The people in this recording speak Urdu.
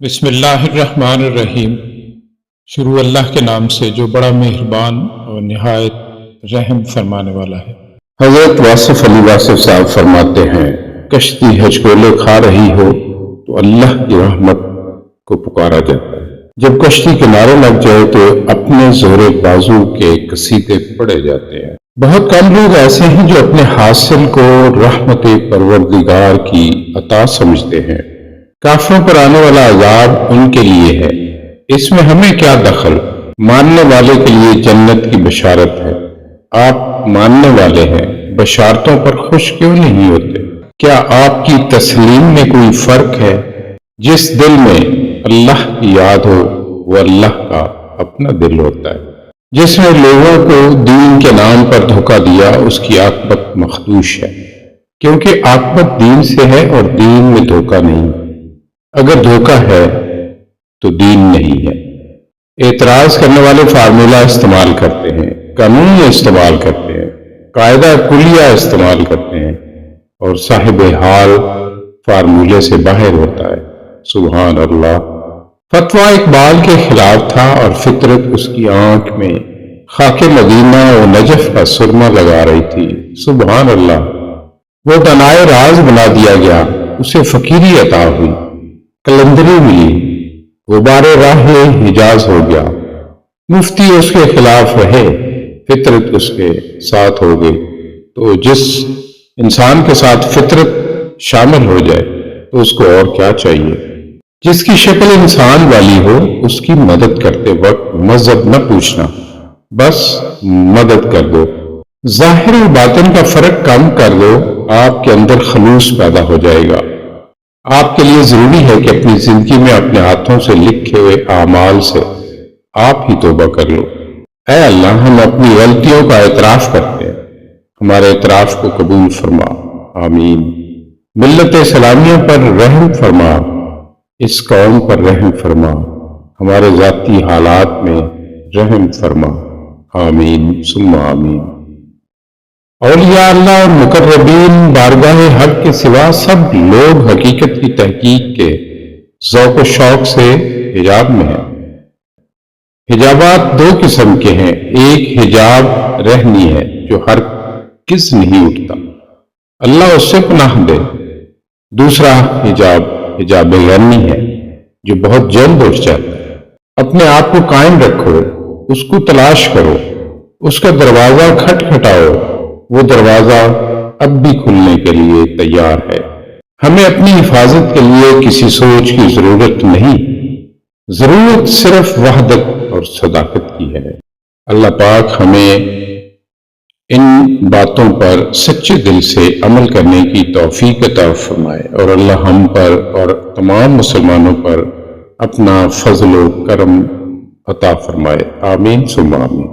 بسم اللہ الرحمن الرحیم۔ شروع اللہ کے نام سے جو بڑا مہربان اور نہایت رحم فرمانے والا ہے۔ حضرت واصف علی واصف صاحب فرماتے ہیں، کشتی ہچکولے کھا رہی ہو تو اللہ کی رحمت کو پکارا جاتا ہے، جب کشتی کنارے لگ جائے تو اپنے زور بازو کے قصیدے پڑے جاتے ہیں۔ بہت کم لوگ ایسے ہیں جو اپنے حاصل کو رحمت پروردگار کی عطا سمجھتے ہیں۔ کافروں پر آنے والا عذاب ان کے لیے ہے، اس میں ہمیں کیا دخل؟ ماننے والے کے لیے جنت کی بشارت ہے۔ آپ ماننے والے ہیں، بشارتوں پر خوش کیوں نہیں ہوتے؟ کیا آپ کی تسلیم میں کوئی فرق ہے؟ جس دل میں اللہ کی یاد ہو وہ اللہ کا اپنا دل ہوتا ہے۔ جس نے لوگوں کو دین کے نام پر دھوکہ دیا اس کی عاقبت مخدوش ہے، کیونکہ عاقبت دین سے ہے اور دین میں دھوکہ نہیں۔ اگر دھوکہ ہے تو دین نہیں ہے۔ اعتراض کرنے والے فارمولہ استعمال کرتے ہیں، قانون استعمال کرتے ہیں، قاعدہ کلیہ استعمال کرتے ہیں، اور صاحب حال فارمولے سے باہر ہوتا ہے۔ سبحان اللہ۔ فتویٰ اقبال کے خلاف تھا اور فطرت اس کی آنکھ میں خاک مدینہ و نجف کا سرما لگا رہی تھی۔ سبحان اللہ۔ وہ دنائے راز بنا دیا گیا، اسے فقیری عطا ہوئی، کلندری ملی، غبار راہ حجاز ہو گیا۔ مفتی اس کے خلاف رہے، فطرت اس کے ساتھ ہو گئی۔ تو جس انسان کے ساتھ فطرت شامل ہو جائے تو اس کو اور کیا چاہیے؟ جس کی شکل انسان والی ہو اس کی مدد کرتے وقت مذہب نہ پوچھنا، بس مدد کر دو۔ ظاہر و باطن کا فرق کم کر دو، آپ کے اندر خلوص پیدا ہو جائے گا۔ آپ کے لیے ضروری ہے کہ اپنی زندگی میں اپنے ہاتھوں سے لکھے ہوئے اعمال سے آپ ہی توبہ کر لو۔ اے اللہ، ہم اپنی غلطیوں کا اعتراف کرتے ہیں، ہمارے اعتراف کو قبول فرما، آمین۔ ملت اسلامیہ پر رحم فرما، اس قوم پر رحم فرما، ہمارے ذاتی حالات میں رحم فرما، آمین ثم آمین۔ اولیاء اللہ اور مقربین بارگاہ حق کے سوا سب لوگ حقیقت کی تحقیق کے ذوق و شوق سے حجاب میں ہیں۔ حجابات دو قسم کے ہیں، ایک حجاب رہنی ہے جو ہر کس نہیں اٹھتا، اللہ اس سے پناہ دے۔ دوسرا حجاب غنی ہے جو بہت جلد اٹھ جاتا ہے۔ اپنے آپ کو قائم رکھو، اس کو تلاش کرو، اس کا دروازہ کھٹکھٹاؤ، وہ دروازہ اب بھی کھلنے کے لیے تیار ہے۔ ہمیں اپنی حفاظت کے لیے کسی سوچ کی ضرورت نہیں، ضرورت صرف وحدت اور صداقت کی ہے۔ اللہ پاک ہمیں ان باتوں پر سچے دل سے عمل کرنے کی توفیق عطا فرمائے، اور اللہ ہم پر اور تمام مسلمانوں پر اپنا فضل و کرم عطا فرمائے، آمین ثم آمین۔